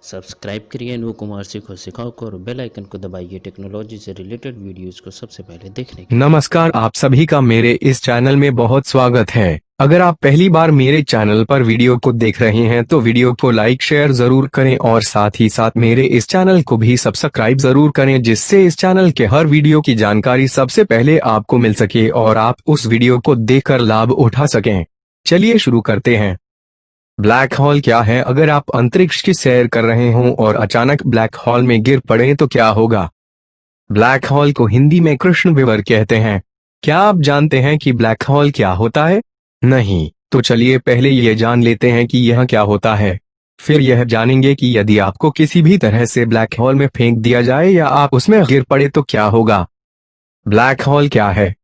Subscribe करिए अनु कुमार सिखाओ को और बेल आइकन को दबाइए टेक्नोलॉजी से रिलेटेड वीडियोस को सबसे पहले देखने के लिए। नमस्कार, आप सभी का मेरे इस चैनल में बहुत स्वागत है। अगर आप पहली बार मेरे चैनल पर वीडियो को देख रहे हैं तो वीडियो को लाइक शेयर जरूर करें और साथ ही साथ मेरे इस चैनल को भी सब्सक्राइब जरूर करें, जिससे इस चैनल के हर वीडियो की जानकारी सबसे पहले आपको मिल सके और आप उस वीडियो को देखकर लाभ उठा सकें। चलिए शुरू करते हैं। ब्लैक होल क्या है? अगर आप अंतरिक्ष की सैर कर रहे हों और अचानक ब्लैक होल में गिर पड़े तो क्या होगा? ब्लैक होल को हिंदी में कृष्ण विवर कहते हैं। क्या आप जानते हैं कि ब्लैक होल क्या होता है? नहीं, तो चलिए पहले ये जान लेते हैं कि यह क्या होता है। फिर यह जानेंगे कि यदि आपको किसी भी तरह से ब्लैक होल में फेंक दिया जाए या आप उसमें गिर पड़े तो क्या होगा। ब्लैक होल क्या है?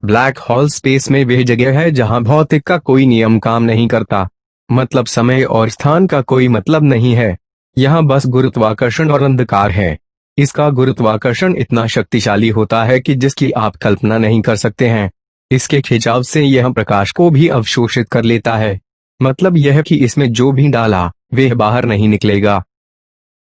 ब्लैक होल स्पेस में वह जगह है जहां भौतिक का कोई नियम काम नहीं करता। मतलब समय और स्थान का कोई मतलब नहीं है। यहाँ बस गुरुत्वाकर्षण और अंधकार है। इसका गुरुत्वाकर्षण इतना शक्तिशाली होता है कि जिसकी आप कल्पना नहीं कर सकते हैं। इसके खिंचाव से यह प्रकाश को भी अवशोषित कर लेता है। मतलब यह कि इसमें जो भी डाला वह बाहर नहीं निकलेगा।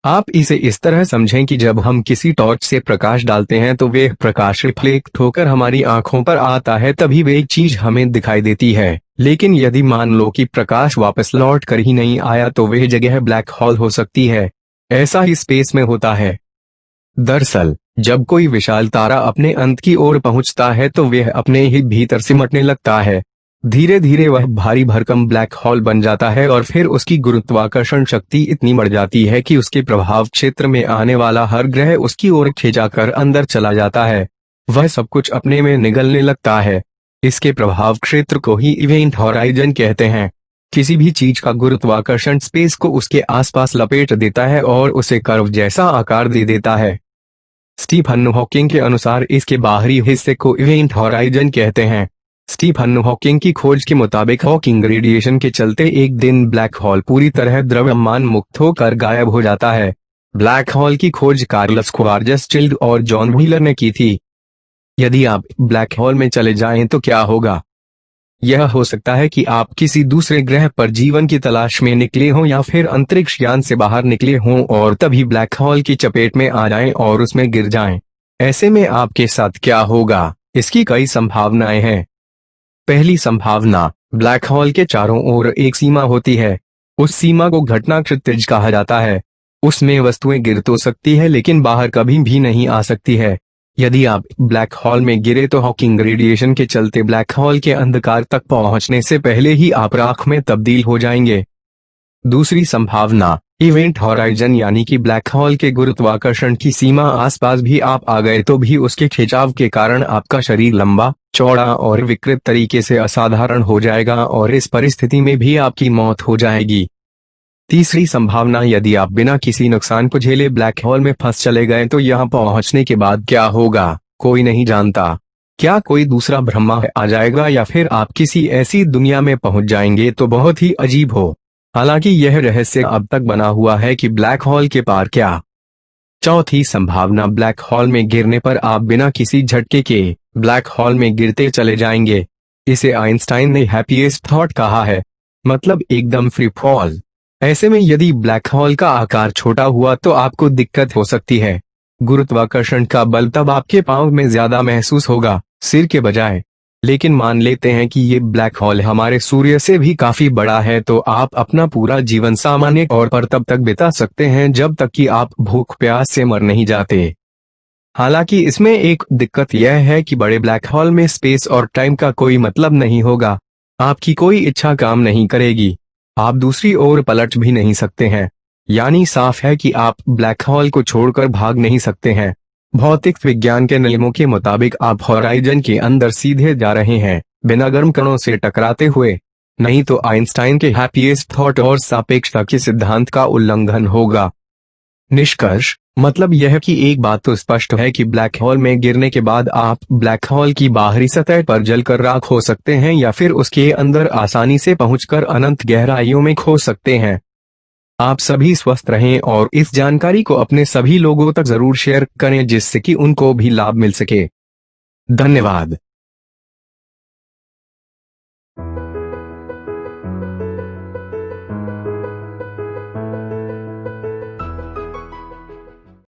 आप इसे इस तरह समझें कि जब हम किसी टॉर्च से प्रकाश डालते हैं तो वह प्रकाश रिफ्लेक्ट होकर हमारी आंखों पर आता है, तभी वह चीज हमें दिखाई देती है। लेकिन यदि मान लो कि प्रकाश वापस लौट कर ही नहीं आया तो वह जगह ब्लैक होल हो सकती है। ऐसा ही स्पेस में होता है। दरअसल जब कोई विशाल तारा अपने अंत की ओर पहुंचता है तो वह अपने ही भीतर सिमटने लगता है। धीरे धीरे वह भारी भरकम ब्लैक होल बन जाता है और फिर उसकी गुरुत्वाकर्षण शक्ति इतनी बढ़ जाती है कि उसके प्रभाव क्षेत्र में आने वाला हर ग्रह उसकी ओर खींचाकर अंदर चला जाता है। वह सब कुछ अपने में निगलने लगता है। इसके प्रभाव क्षेत्र को ही इवेंट हॉराइजन कहते हैं। किसी भी चीज का गुरुत्वाकर्षण स्पेस को उसके आसपास लपेट देता है और उसे कर्व जैसा आकार दे देता है। स्टीफन हॉकिंग के अनुसार इसके बाहरी हिस्से को इवेंट हॉराइजन कहते हैं। स्टीफन हॉकिंग की खोज के मुताबिक हॉकिंग रेडिएशन के चलते एक दिन ब्लैक होल पूरी तरह द्रव्यमान मुक्त होकर गायब हो जाता है। ब्लैक होल की खोज कार्ल स्क्वार्जस्टिल्ड और जॉन व्हीलर ने की थी। यदि आप ब्लैक होल में चले जाएं तो क्या होगा? यह हो सकता है कि आप किसी दूसरे ग्रह पर जीवन की तलाश में निकले हों या फिर अंतरिक्ष यान से बाहर निकले हों और तभी ब्लैक होल की चपेट में आ जाएं और उसमें गिर जाएं। ऐसे में आपके साथ क्या होगा? इसकी कई संभावनाएं हैं। पहली संभावना, ब्लैक होल के चारों ओर एक सीमा होती है। उस सीमा को घटना क्षितिज कहा जाता है। उसमें वस्तुएं गिर तो सकती है लेकिन बाहर कभी भी नहीं आ सकती है। यदि आप ब्लैक होल में गिरे तो हॉकिंग रेडिएशन के चलते ब्लैक होल के अंधकार तक पहुंचने से पहले ही आप राख में तब्दील हो जाएंगे। दूसरी संभावना, इवेंट हॉराइजन, यानी कि ब्लैक होल के गुरुत्वाकर्षण की सीमा आसपास भी आप आ गए तो भी उसके खिंचाव के कारण आपका शरीर लंबा, चौड़ा और विकृत तरीके से असाधारण हो जाएगा और इस परिस्थिति में भी आपकी मौत हो जाएगी। तीसरी संभावना, यदि आप बिना किसी नुकसान को झेले ब्लैक होल में फंस चले गए तो यहाँ पहुंचने के बाद क्या होगा, कोई नहीं जानता। क्या कोई दूसरा ब्रह्मा आ जाएगा या फिर आप किसी ऐसी दुनिया में पहुंच जाएंगे तो बहुत ही अजीब हो। हालांकि यह रहस्य अब तक बना हुआ है कि ब्लैक होल के पार क्या। चौथी संभावना, ब्लैक होल में गिरने पर आप बिना किसी झटके के ब्लैक होल में गिरते चले जाएंगे। इसे आइंस्टाइन ने हैप्पीएस्ट थॉट कहा है, मतलब एकदम फ्री फॉल। ऐसे में यदि ब्लैक होल का आकार छोटा हुआ तो आपको दिक्कत हो सकती है। गुरुत्वाकर्षण का बल तब आपके पांव में ज्यादा महसूस होगा, सिर के बजाय। लेकिन मान लेते हैं कि ये ब्लैक होल हमारे सूर्य से भी काफी बड़ा है तो आप अपना पूरा जीवन सामान्य तौर पर तब तक बिता सकते हैं जब तक कि आप भूख प्यास से मर नहीं जाते। हालांकि इसमें एक दिक्कत यह है कि बड़े ब्लैक होल में स्पेस और टाइम का कोई मतलब नहीं होगा। आपकी कोई इच्छा काम नहीं करेगी। आप दूसरी ओर पलट भी नहीं सकते हैं। यानी साफ है कि आप ब्लैक होल को छोड़कर भाग नहीं सकते हैं। भौतिक विज्ञान के नियमों के मुताबिक आप हॉराइजन के अंदर सीधे जा रहे हैं, बिना गर्म कणों से टकराते हुए। नहीं तो आइंस्टाइन के हैप्पीएस्ट थॉट और सापेक्षता के सिद्धांत का उल्लंघन होगा। निष्कर्ष, मतलब यह कि एक बात तो स्पष्ट है कि ब्लैक होल में गिरने के बाद आप ब्लैक होल की बाहरी सतह पर जलकर राख हो सकते हैं या फिर उसके अंदर आसानी से पहुंचकर अनंत गहराइयों में खो सकते हैं। आप सभी स्वस्थ रहें और इस जानकारी को अपने सभी लोगों तक जरूर शेयर करें जिससे कि उनको भी लाभ मिल सके। धन्यवाद।